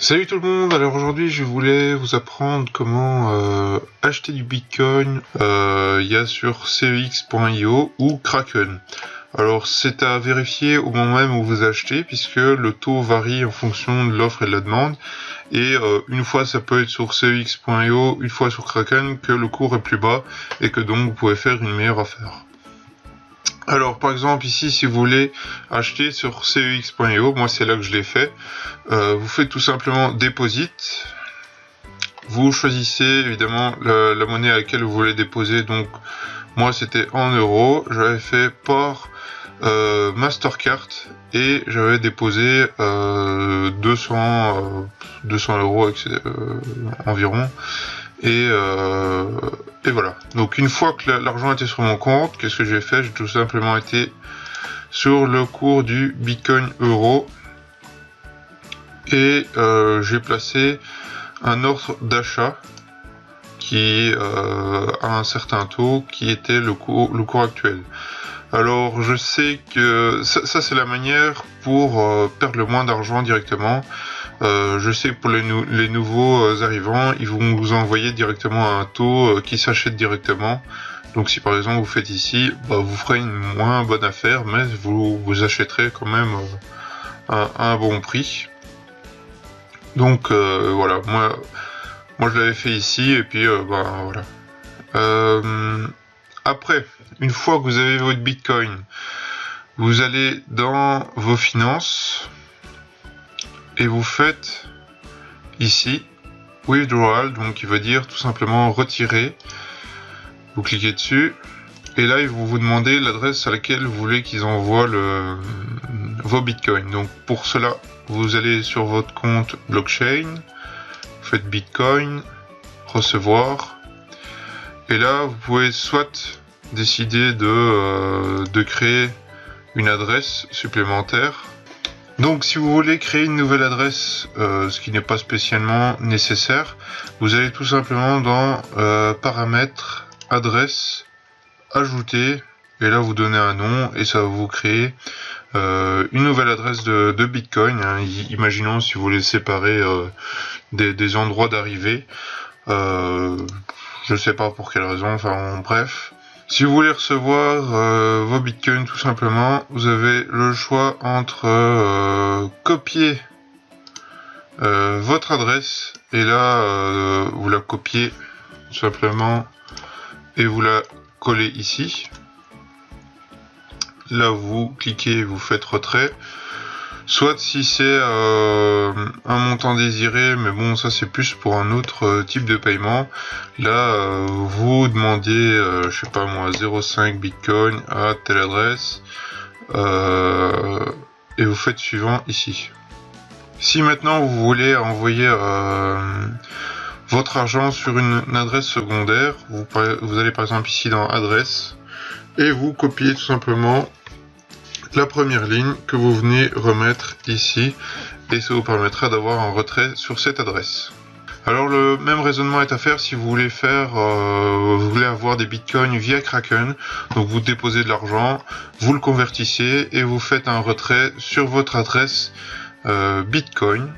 Salut tout le monde, alors aujourd'hui je voulais vous apprendre comment acheter du Bitcoin il y a sur cex.io ou Kraken. Alors c'est à vérifier au moment même où vous achetez puisque le taux varie en fonction de l'offre et de la demande et une fois ça peut être sur cex.io, une fois sur Kraken que le cours est plus bas et que donc vous pouvez faire une meilleure affaire. Alors par exemple ici si vous voulez acheter sur cex.io, moi c'est là que je l'ai fait, vous faites tout simplement deposit, vous choisissez évidemment la monnaie à laquelle vous voulez déposer, donc moi c'était en euros, j'avais fait par Mastercard et j'avais déposé 200 euros environ. Et voilà. Donc une fois que l'argent était sur mon compte, qu'est-ce que j'ai fait? J'ai tout simplement été sur le cours du Bitcoin euro et j'ai placé un ordre d'achat qui a un certain taux qui était le cours actuel. Alors je sais que ça c'est la manière pour perdre le moins d'argent directement. Je sais que pour les nouveaux arrivants, ils vont vous envoyer directement un taux qui s'achète directement. Donc si par exemple vous faites ici, vous ferez une moins bonne affaire, mais vous achèterez quand même un bon prix. Donc voilà, moi je l'avais fait ici et puis voilà. Après, une fois que vous avez votre Bitcoin, vous allez dans vos finances et vous faites ici withdrawal, donc qui veut dire tout simplement retirer. Vous cliquez dessus et là ils vont vous demander l'adresse à laquelle vous voulez qu'ils envoient vos bitcoins. Donc pour cela vous allez sur votre compte blockchain, vous faites bitcoin, recevoir, et là vous pouvez soit décider de créer une adresse supplémentaire. Donc si vous voulez créer une nouvelle adresse, ce qui n'est pas spécialement nécessaire, vous allez tout simplement dans paramètres, adresse, ajouter, et là vous donnez un nom et ça va vous créer une nouvelle adresse de Bitcoin. Imaginons si vous voulez séparer des endroits d'arrivée, je sais pas pour quelle raison, enfin bref. Si vous voulez recevoir vos bitcoins tout simplement, vous avez le choix entre copier votre adresse et là vous la copiez tout simplement et vous la collez ici. Là vous cliquez, vous faites retrait. Soit si c'est un montant désiré, mais bon ça c'est plus pour un autre type de paiement. Là vous demandez, je sais pas moi, 0,5 bitcoin à telle adresse et vous faites suivant ici. Si maintenant vous voulez envoyer votre argent sur une adresse secondaire, vous allez par exemple ici dans adresse et vous copiez tout simplement la première ligne que vous venez remettre ici et ça vous permettra d'avoir un retrait sur cette adresse. Alors le même raisonnement est à faire si vous voulez vous voulez avoir des bitcoins via Kraken. Donc vous déposez de l'argent, vous le convertissez et vous faites un retrait sur votre adresse Bitcoin.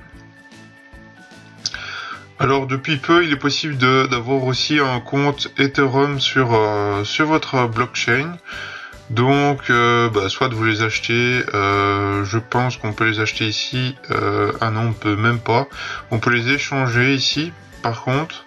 Alors depuis peu il est possible d'avoir aussi un compte Ethereum sur votre blockchain. Donc soit vous les achetez, je pense qu'on peut les acheter ici, ah non on peut même pas, on peut les échanger ici par contre.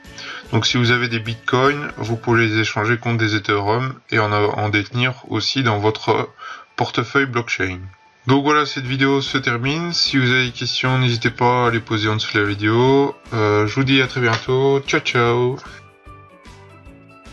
Donc si vous avez des bitcoins, vous pouvez les échanger contre des Ethereum et en détenir aussi dans votre portefeuille blockchain. Donc voilà, cette vidéo se termine. Si vous avez des questions, n'hésitez pas à les poser en dessous de la vidéo. Je vous dis à très bientôt, ciao ciao.